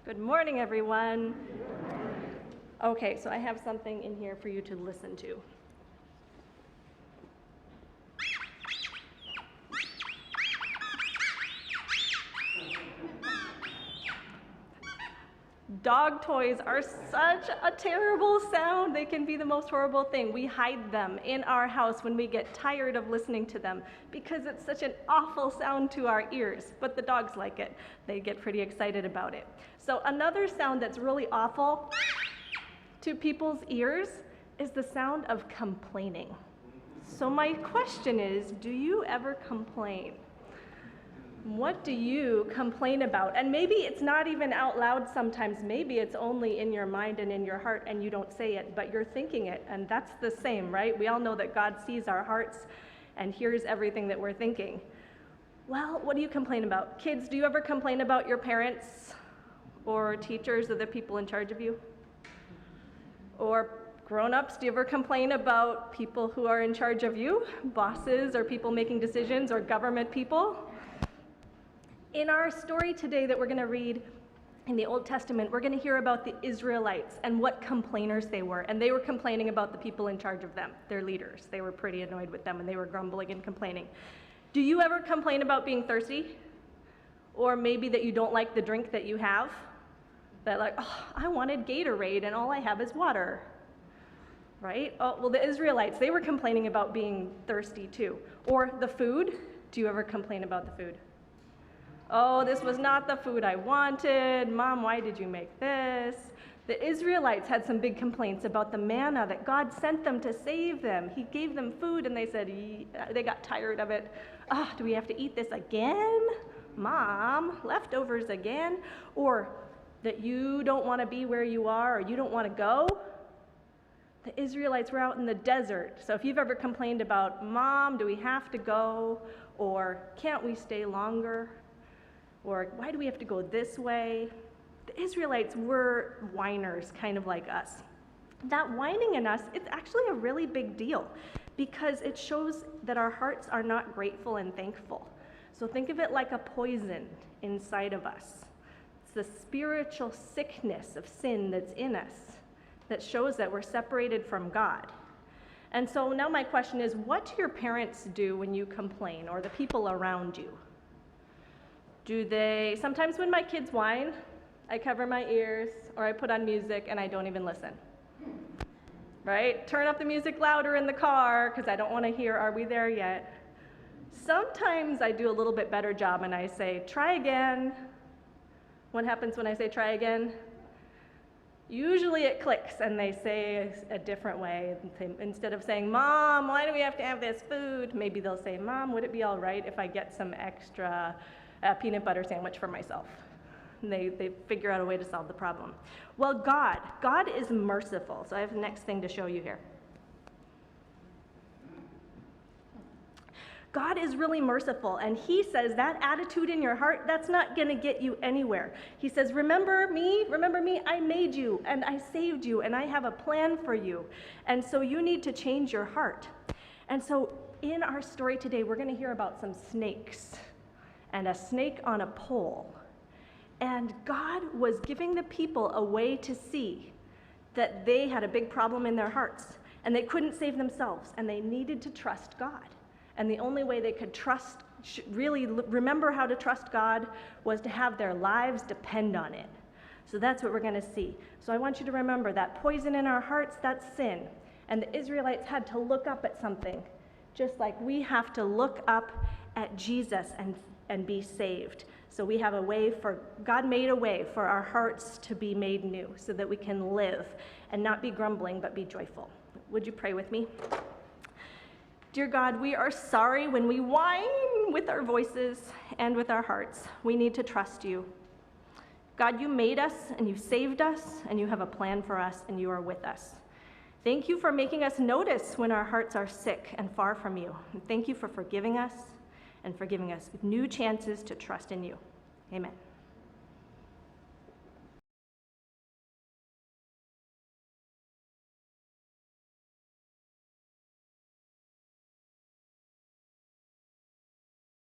Good morning, everyone. Okay, so I have something in here for you to listen to. Dog toys are such a terrible sound. They can be the most horrible thing. We hide them in our house when we get tired of listening to them because it's such an awful sound to our ears, but the dogs like it. They get pretty excited about it. So another sound that's really awful to people's ears is the sound of complaining. So my question is, do you ever complain? What do you complain about? And maybe it's not even out loud sometimes. Maybe it's only in your mind and in your heart and you don't say it, but you're thinking it. And that's the same, right? We all know that God sees our hearts and hears everything that we're thinking. Well, what do you complain about? Kids, do you ever complain about your parents or teachers or the people in charge of you? Or grown-ups, do you ever complain about people who are in charge of you? Bosses or people making decisions or government people? In our story today that we're going to read in the Old Testament, we're going to hear about the Israelites and what complainers they were. And they were complaining about the people in charge of them, their leaders. They were pretty annoyed with them and they were grumbling and complaining. Do you ever complain about being thirsty? Or maybe that you don't like the drink that you have? That like, oh, I wanted Gatorade and all I have is water. Right? Oh, well, the Israelites, they were complaining about being thirsty too. Or the food. Do you ever complain about the food? Oh, this was not the food I wanted. Mom, why did you make this? The Israelites had some big complaints about the manna that God sent them to save them. He gave them food and they said, they got tired of it. Oh, do we have to eat this again? Mom, leftovers again? Or that you don't want to be where you are or you don't want to go? The Israelites were out in the desert. So if you've ever complained about, Mom, do we have to go? Or can't we stay longer? Or why do we have to go this way? The Israelites were whiners, kind of like us. That whining in us, it's actually a really big deal because it shows that our hearts are not grateful and thankful. So think of it like a poison inside of us. It's the spiritual sickness of sin that's in us that shows that we're separated from God. And so now my question is, what do your parents do when you complain, or the people around you? Sometimes when my kids whine, I cover my ears or I put on music and I don't even listen. Right? Turn up the music louder in the car because I don't want to hear, are we there yet? Sometimes I do a little bit better job and I say, try again. What happens when I say try again? Usually it clicks and they say a different way. Instead of saying, Mom, why do we have to have this food? Maybe they'll say, Mom, would it be all right if I get some extra peanut butter sandwich for myself? And they figure out a way to solve the problem. Well, God is merciful. So I have the next thing to show you here. God is really merciful, and he says that attitude in your heart, that's not going to get you anywhere. He says, remember me, I made you, and I saved you, and I have a plan for you. And so you need to change your heart. And so in our story today, we're going to hear about some snakes and a snake on a pole. And God was giving the people a way to see that they had a big problem in their hearts, and they couldn't save themselves, and they needed to trust God. And the only way they could really remember how to trust God was to have their lives depend on it. So that's what we're going to see. So I want you to remember that poison in our hearts, that's sin. And the Israelites had to look up at something, just like we have to look up at Jesus and be saved. So we have God made a way for our hearts to be made new so that we can live and not be grumbling, but be joyful. Would you pray with me? Dear God, we are sorry when we whine with our voices and with our hearts. We need to trust you. God, you made us and you saved us and you have a plan for us and you are with us. Thank you for making us notice when our hearts are sick and far from you. And thank you for forgiving us and for giving us new chances to trust in you. Amen.